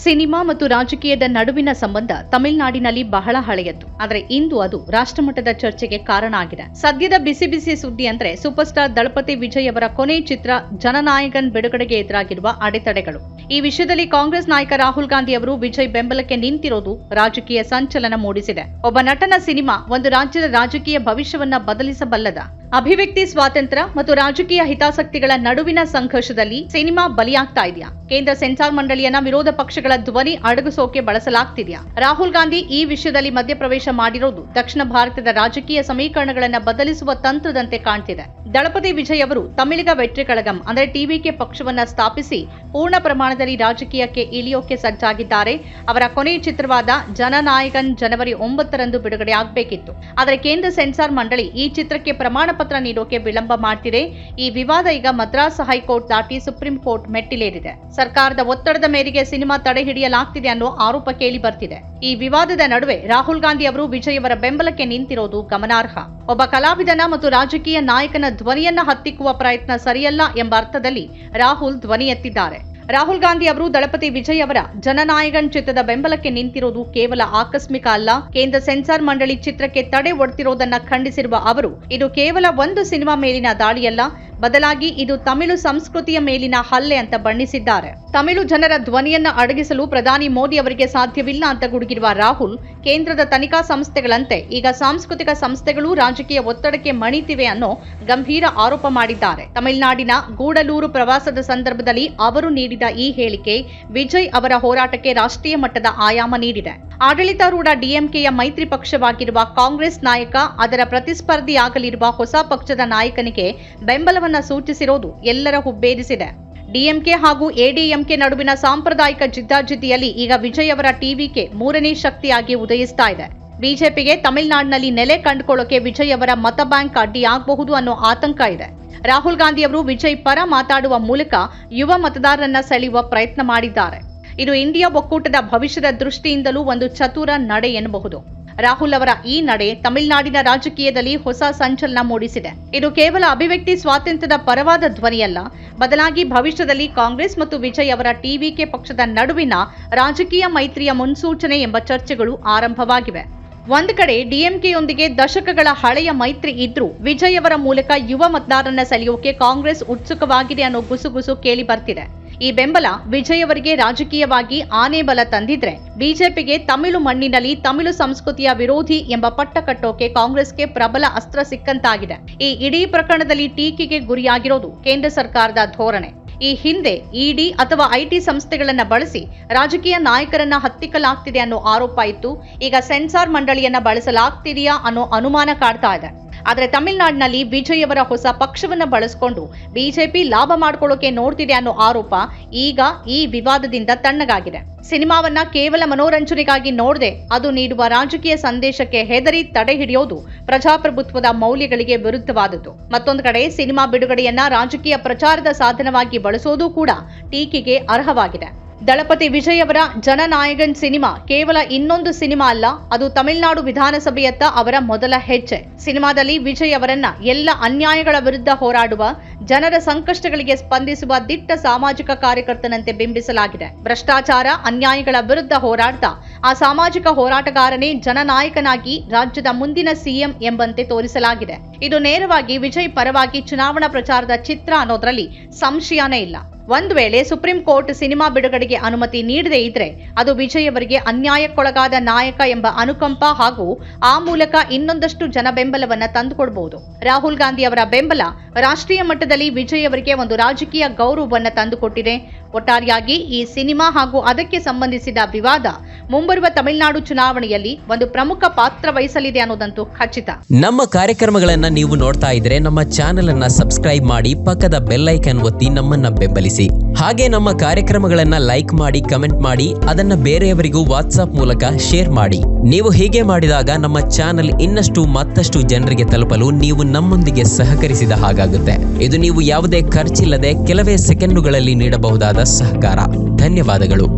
Cinema ಮತ್ತು ರಾಜಕೀಯದ ನಡುವಿನ ಸಂಬಂಧ ತಮಿಳುನಾಡಿನಲ್ಲಿ ಬಹಳ ಹಳೆಯದ್ದು. ಆದರೆ ಇಂದು ಅದು ರಾಷ್ಟ್ರಮಟ್ಟದ ಚರ್ಚೆಗೆ ಕಾರಣ ಆಗಿದೆ. ಸದ್ಯದ ಬಿಸಿ ಬಿಸಿ ಸುದ್ದಿ ಅಂದ್ರೆ ಸೂಪರ್ ಸ್ಟಾರ್ ದಳಪತಿ ವಿಜಯ್ ಅವರ ಕೊನೆ ಚಿತ್ರ ಜನನಾಯಕನ್ ಬಿಡುಗಡೆಗೆ ಎದುರಾಗಿರುವ ಅಡೆತಡೆಗಳು. ಈ ವಿಷಯದಲ್ಲಿ ಕಾಂಗ್ರೆಸ್ ನಾಯಕ ರಾಹುಲ್ ಗಾಂಧಿ ಅವರು ವಿಜಯ್ ಬೆಂಬಲಕ್ಕೆ ನಿಂತಿರೋದು ರಾಜಕೀಯ ಸಂಚಲನ ಮೂಡಿಸಿದೆ. ಒಬ್ಬ ನಟನ ಸಿನಿಮಾ ಒಂದು ರಾಜ್ಯದ ರಾಜಕೀಯ ಭವಿಷ್ಯವನ್ನ ಬದಲಿಸಬಲ್ಲದ? ಅಭಿವ್ಯಕ್ತಿ ಸ್ವಾತಂತ್ರ್ಯ ಮತ್ತು ರಾಜಕೀಯ ಹಿತಾಸಕ್ತಿಗಳ ನಡುವಿನ ಸಂಘರ್ಷದಲ್ಲಿ ಸಿನಿಮಾ ಬಲಿಯಾಗ್ತಾ ಇದೆಯಾ? ಕೇಂದ್ರ ಸೆನ್ಸಾರ್ ಮಂಡಳಿಯನ್ನ ವಿರೋಧ ಪಕ್ಷಗಳ ಧ್ವನಿ ಅಡಗಿಸೋಕೆ ಬಳಸಲಾಗ್ತಿದೆಯಾ? ರಾಹುಲ್ ಗಾಂಧಿ ಈ ವಿಷಯದಲ್ಲಿ ಮಧ್ಯಪ್ರವೇಶ ಮಾಡಿರೋದು ದಕ್ಷಿಣ ಭಾರತದ ರಾಜಕೀಯ ಸಮೀಕರಣಗಳನ್ನ ಬದಲಿಸುವ ತಂತ್ರದಂತೆ ಕಾಣ್ತಿದೆ. ದಳಪತಿ ವಿಜಯ್ ಅವರು ತಮಿಳಿಗ ವೆಟ್ರಿ ಕಳಗಂ ಅಂದ್ರೆ ಟಿವಿಕೆ ಪಕ್ಷವನ್ನ ಸ್ಥಾಪಿಸಿ ಪೂರ್ಣ ಪ್ರಮಾಣದಲ್ಲಿ ರಾಜಕೀಯಕ್ಕೆ ಇಳಿಯೋಕೆ ಸಜ್ಜಾಗಿದ್ದಾರೆ. ಅವರ ಕೊನೆ ಚಿತ್ರವಾದ ಜನನಾಯಕನ್ ಜನವರಿ 9ರಂದು ಬಿಡುಗಡೆ ಆಗಬೇಕಿತ್ತು. ಆದರೆ ಕೇಂದ್ರ ಸೆನ್ಸಾರ್ ಮಂಡಳಿ ಈ ಚಿತ್ರಕ್ಕೆ ಪ್ರಮಾಣ ಪತ್ರ ನೀಡೋಕೆ ವಿಳಂಬ ಮಾಡ್ತಿದೆ. ಈ ವಿವಾದ ಈಗ ಮದ್ರಾಸ್ ಹೈಕೋರ್ಟ್ ದಾಟಿ ಸುಪ್ರೀಂ ಕೋರ್ಟ್ ಮೆಟ್ಟಿಲೇರಿದೆ. ಸರ್ಕಾರದ ಒತ್ತಡದ ಮೇರೆಗೆ ಸಿನಿಮಾ ತಡೆ ಹಿಡಿಯಲಾಗ್ತಿದೆ ಅನ್ನೋ ಆರೋಪ ಕೇಳಿ ಬರ್ತಿದೆ. ಈ ವಿವಾದದ ನಡುವೆ ರಾಹುಲ್ ಗಾಂಧಿ ಅವರು ವಿಜಯ್ ಅವರ ಬೆಂಬಲಕ್ಕೆ ನಿಂತಿರೋದು ಗಮನಾರ್ಹ. ಒಬ್ಬ ಕಲಾವಿದನ ಮತ್ತು ರಾಜಕೀಯ ನಾಯಕನ ಧ್ವನಿಯನ್ನ ಹತ್ತಿಕ್ಕುವ ಪ್ರಯತ್ನ ಸರಿಯಲ್ಲ ಎಂಬ ಅರ್ಥದಲ್ಲಿ ರಾಹುಲ್ ಧ್ವನಿ ಎತ್ತಿದ್ದಾರೆ. ರಾಹುಲ್ ಗಾಂಧಿ ಅವರು ದಳಪತಿ ವಿಜಯ್ ಅವರ ಜನನಾಯಕನ್ ಚಿತ್ರದ ಬೆಂಬಲಕ್ಕೆ ನಿಂತಿರೋದು ಕೇವಲ ಆಕಸ್ಮಿಕ ಅಲ್ಲ. ಕೇಂದ್ರ ಸೆನ್ಸಾರ್ ಮಂಡಳಿ ಚಿತ್ರಕ್ಕೆ ತಡೆ ಒಡ್ತಿರೋದನ್ನ ಖಂಡಿಸಿರುವ ಅವರು ಇದು ಕೇವಲ ಒಂದು ಸಿನಿಮಾ ಮೇಲಿನ ದಾಳಿಯಲ್ಲ, ಬದಲಾಗಿ ಇದು ತಮಿಳು ಸಂಸ್ಕೃತಿಯ ಮೇಲಿನ ಹಲ್ಲೆ ಅಂತ ಬಣ್ಣಿಸಿದ್ದಾರೆ. ತಮಿಳು ಜನರ ಧ್ವನಿಯನ್ನ ಅಡಗಿಸಲು ಪ್ರಧಾನಿ ಮೋದಿ ಅವರಿಗೆ ಸಾಧ್ಯವಿಲ್ಲ ಅಂತ ಗುಡುಗಿರುವ ರಾಹುಲ್, ಕೇಂದ್ರದ ತನಿಖಾ ಸಂಸ್ಥೆಗಳಂತೆ ಈಗ ಸಾಂಸ್ಕೃತಿಕ ಸಂಸ್ಥೆಗಳು ರಾಜಕೀಯ ಒತ್ತಡಕ್ಕೆ ಮಣಿತಿವೆ ಅನ್ನೋ ಗಂಭೀರ ಆರೋಪ ಮಾಡಿದ್ದಾರೆ. ತಮಿಳುನಾಡಿನ ಗೂಡಲೂರು ಪ್ರವಾಸದ ಸಂದರ್ಭದಲ್ಲಿ ಅವರು ನೀಡಿದ ಈ ಹೇಳಿಕೆ ವಿಜಯ್ ಅವರ ಹೋರಾಟಕ್ಕೆ ರಾಷ್ಟ್ರೀಯ ಮಟ್ಟದ ಆಯಾಮ ನೀಡಿದೆ. ಆಡಳಿತಾರೂಢ ಡಿಎಂಕೆಯ ಮೈತ್ರಿ ಪಕ್ಷವಾಗಿರುವ ಕಾಂಗ್ರೆಸ್ ನಾಯಕ ಅದರ ಪ್ರತಿಸ್ಪರ್ಧಿಯಾಗಲಿರುವ ಹೊಸ ಪಕ್ಷದ ನಾಯಕನಿಗೆ ಬೆಂಬಲವನ್ನ ಸೂಚಿಸಿರೋದು ಎಲ್ಲರ ಹುಬ್ಬೇರಿಸಿದೆ. ಡಿಎಂಕೆ ಹಾಗೂ ಎಡಿಎಂಕೆ ನಡುವಿನ ಸಾಂಪ್ರದಾಯಿಕ ಜಿದ್ದಾಜಿದ್ದಿಯಲ್ಲಿ ಈಗ ವಿಜಯ್ ಅವರ ಟಿವಿಕೆ ಮೂರನೇ ಶಕ್ತಿಯಾಗಿ ಉದಯಿಸ್ತಾ ಇದೆ. ಬಿಜೆಪಿಗೆ ತಮಿಳುನಾಡಿನಲ್ಲಿ ನೆಲೆ ಕಂಡುಕೊಳ್ಳೋಕೆ ವಿಜಯ್ ಅವರ ಮತ ಬ್ಯಾಂಕ್ ಅಡ್ಡಿಯಾಗಬಹುದು ಅನ್ನೋ ಆತಂಕ ಇದೆ. ರಾಹುಲ್ ಗಾಂಧಿ ಅವರು ವಿಜಯ್ ಪರ ಮಾತಾಡುವ ಮೂಲಕ ಯುವ ಮತದಾರರನ್ನ ಸೆಳೆಯುವ ಪ್ರಯತ್ನ ಮಾಡಿದ್ದಾರೆ. ಇದು ಇಂಡಿಯಾ ಒಕ್ಕೂಟದ ಭವಿಷ್ಯದ ದೃಷ್ಟಿಯಿಂದಲೂ ಒಂದು ಚತುರ ನಡೆ ಎನ್ನಬಹುದು. ರಾಹುಲ್ ಅವರ ಈ ನಡೆ ತಮಿಳುನಾಡಿನ ರಾಜಕೀಯದಲ್ಲಿ ಹೊಸ ಸಂಚಲನ ಮೂಡಿಸಿದೆ. ಇದು ಕೇವಲ ಅಭಿವ್ಯಕ್ತಿ ಸ್ವಾತಂತ್ರ್ಯದ ಪರವಾದ ಧ್ವನಿಯಲ್ಲ, ಬದಲಾಗಿ ಭವಿಷ್ಯದಲ್ಲಿ ಕಾಂಗ್ರೆಸ್ ಮತ್ತು ವಿಜಯ್ ಅವರ ಟಿವಿಕೆ ಪಕ್ಷದ ನಡುವಿನ ರಾಜಕೀಯ ಮೈತ್ರಿಯ ಮುನ್ಸೂಚನೆ ಎಂಬ ಚರ್ಚೆಗಳು ಆರಂಭವಾಗಿವೆ. ಒಂದು ಕಡೆ ಡಿಎಂಕೆಯೊಂದಿಗೆ ದಶಕಗಳ ಹಳೆಯ ಮೈತ್ರಿ ಇದ್ರೂ ವಿಜಯ್ ಅವರ ಮೂಲಕ ಯುವ ಮತದಾರರನ್ನ ಸೆಳೆಯೋಕೆ ಕಾಂಗ್ರೆಸ್ ಉತ್ಸುಕವಾಗಿದೆ ಅನ್ನೋ ಗುಸುಗುಸು ಕೇಳಿ ಬರ್ತಿದೆ. ಈ ಬೆಂಬಲ ವಿಜಯ್ ಅವರಿಗೆ ರಾಜಕೀಯವಾಗಿ ಆನೆ ಬಲ ತಂದಿದ್ರೆ ಬಿಜೆಪಿಗೆ ತಮಿಳು ಮಣ್ಣಿನಲ್ಲಿ ತಮಿಳು ಸಂಸ್ಕೃತಿಯ ವಿರೋಧಿ ಎಂಬ ಪಟ್ಟ ಕಟ್ಟೋಕೆ ಕಾಂಗ್ರೆಸ್ಗೆ ಪ್ರಬಲ ಅಸ್ತ್ರ ಸಿಕ್ಕಂತಾಗಿದೆ. ಈ ಇಡೀ ಪ್ರಕರಣದಲ್ಲಿ ಟೀಕೆಗೆ ಗುರಿಯಾಗಿರೋದು ಕೇಂದ್ರ ಸರ್ಕಾರದ ಧೋರಣೆ. ಈ ಹಿಂದೆ ಇಡಿ ಅಥವಾ ಐಟಿ ಸಂಸ್ಥೆಗಳನ್ನ ಬಳಸಿ ರಾಜಕೀಯ ನಾಯಕರನ್ನ ಹತ್ತಿಕ್ಕಲಾಗ್ತಿದೆ ಅನ್ನೋ ಆರೋಪ ಇತ್ತು. ಈಗ ಸೆನ್ಸಾರ್ ಮಂಡಳಿಯನ್ನ ಬಳಸಲಾಗ್ತಿದೆಯಾ ಅನ್ನೋ ಅನುಮಾನ ಕಾಡ್ತಾ ಇದೆ. ಆದರೆ ತಮಿಳುನಾಡಿನಲ್ಲಿ ವಿಜಯ್ ಅವರ ಹೊಸ ಪಕ್ಷವನ್ನ ಬಳಸಿಕೊಂಡು ಬಿಜೆಪಿ ಲಾಭ ಮಾಡ್ಕೊಳ್ಳೋಕೆ ನೋಡ್ತಿದೆ ಅನ್ನೋ ಆರೋಪ ಈಗ ಈ ವಿವಾದದಿಂದ ತಣ್ಣಗಾಗಿದೆ. ಸಿನಿಮಾವನ್ನ ಕೇವಲ ಮನೋರಂಜನೆಗಾಗಿ ನೋಡದೆ ಅದು ನೀಡುವ ರಾಜಕೀಯ ಸಂದೇಶಕ್ಕೆ ಹೆದರಿ ತಡೆ ಹಿಡಿಯೋದು ಪ್ರಜಾಪ್ರಭುತ್ವದ ಮೌಲ್ಯಗಳಿಗೆ ವಿರುದ್ಧವಾದದ್ದು. ಮತ್ತೊಂದು ಕಡೆ ಸಿನಿಮಾ ಬಿಡುಗಡೆಯನ್ನ ರಾಜಕೀಯ ಪ್ರಚಾರದ ಸಾಧನವಾಗಿ ಬಳಸೋದು ಕೂಡ ಟೀಕೆಗೆ ಅರ್ಹವಾಗಿದೆ. ದಳಪತಿ ವಿಜಯ್ ಅವರ ಜನನಾಯಕನ್ ಸಿನಿಮಾ ಕೇವಲ ಇನ್ನೊಂದು ಸಿನಿಮಾ ಅಲ್ಲ, ಅದು ತಮಿಳುನಾಡು ವಿಧಾನಸಭೆಯತ್ತ ಅವರ ಮೊದಲ ಹೆಜ್ಜೆ. ಸಿನಿಮಾದಲ್ಲಿ ವಿಜಯ್ ಅವರನ್ನ ಎಲ್ಲ ಅನ್ಯಾಯಗಳ ವಿರುದ್ಧ ಹೋರಾಡುವ, ಜನರ ಸಂಕಷ್ಟಗಳಿಗೆ ಸ್ಪಂದಿಸುವ ದಿಟ್ಟ ಸಾಮಾಜಿಕ ಕಾರ್ಯಕರ್ತನಂತೆ ಬಿಂಬಿಸಲಾಗಿದೆ. ಭ್ರಷ್ಟಾಚಾರ, ಅನ್ಯಾಯಗಳ ವಿರುದ್ಧ ಹೋರಾಡ್ತಾ ಆ ಸಾಮಾಜಿಕ ಹೋರಾಟಗಾರನೇ ಜನನಾಯಕನಾಗಿ ರಾಜ್ಯದ ಮುಂದಿನ ಸಿಎಂ ಎಂಬಂತೆ ತೋರಿಸಲಾಗಿದೆ. ಇದು ನೇರವಾಗಿ ವಿಜಯ್ ಪರವಾಗಿ ಚುನಾವಣಾ ಪ್ರಚಾರದ ಚಿತ್ರ ಅನ್ನೋದ್ರಲ್ಲಿ ಸಂಶಯನೇ ಇಲ್ಲ. ಒಂದು ವೇಳೆ ಸುಪ್ರೀಂ ಕೋರ್ಟ್ ಸಿನಿಮಾ ಬಿಡುಗಡೆಗೆ ಅನುಮತಿ ನೀಡದೇ ಇದ್ರೆ ಅದು ವಿಜಯ್ ಅವರಿಗೆ ಅನ್ಯಾಯಕ್ಕೊಳಗಾದ ನಾಯಕ ಎಂಬ ಅನುಕಂಪ ಹಾಗೂ ಆ ಮೂಲಕ ಇನ್ನೊಂದಷ್ಟು ಜನ ಬೆಂಬಲವನ್ನ ತಂದುಕೊಡಬಹುದು. ರಾಹುಲ್ ಗಾಂಧಿ ಅವರ ಬೆಂಬಲ ರಾಷ್ಟ್ರೀಯ ಮಟ್ಟದಲ್ಲಿ ವಿಜಯ್ ಅವರಿಗೆ ಒಂದು ರಾಜಕೀಯ ಗೌರವವನ್ನ ತಂದುಕೊಟ್ಟಿದೆ. ಒಟ್ಟಾರೆಯಾಗಿ ಈ ಸಿನಿಮಾ ಹಾಗೂ ಅದಕ್ಕೆ ಸಂಬಂಧಿಸಿದ ವಿವಾದ ಮುಂಬರುವ ತಮಿಳುನಾಡು ಚುನಾವಣೆಯಲ್ಲಿ ಒಂದು ಪ್ರಮುಖ ಪಾತ್ರ ವಹಿಸಲಿದೆ ಅನ್ನೋದಂತೂ ಖಚಿತ. ನಮ್ಮ ಕಾರ್ಯಕ್ರಮಗಳನ್ನ ನೀವು ನೋಡ್ತಾ ಇದ್ರೆ ನಮ್ಮ ಚಾನೆಲ್ ಅನ್ನ ಸಬ್ಸ್ಕ್ರೈಬ್ ಮಾಡಿ, ಪಕ್ಕದ ಬೆಲ್ ಐಕಾನ್ ಒತ್ತಿ ನಮ್ಮನ್ನ ಬೆಂಬಲಿಸಿ. ಹಾಗೆ ನಮ್ಮ ಕಾರ್ಯಕ್ರಮಗಳನ್ನ ಲೈಕ್ ಮಾಡಿ, ಕಮೆಂಟ್ ಮಾಡಿ, ಅದನ್ನ ಬೇರೆಯವರಿಗೂ ವಾಟ್ಸ್ಆಪ್ ಮೂಲಕ ಶೇರ್ ಮಾಡಿ. ನೀವು ಹೀಗೆ ಮಾಡಿದಾಗ ನಮ್ಮ ಚಾನೆಲ್ ಇನ್ನಷ್ಟು ಮತ್ತಷ್ಟು ಜನರಿಗೆ ತಲುಪಲು ನೀವು ನಮ್ಮೊಂದಿಗೆ ಸಹಕರಿಸಿದ ಹಾಗಾಗುತ್ತೆ. ಇದು ನೀವು ಯಾವುದೇ ಖರ್ಚಿಲ್ಲದೆ ಕೆಲವೇ ಸೆಕೆಂಡುಗಳಲ್ಲಿ ನೀಡಬಹುದಾದ ಸಹಕಾರ. ಧನ್ಯವಾದಗಳು.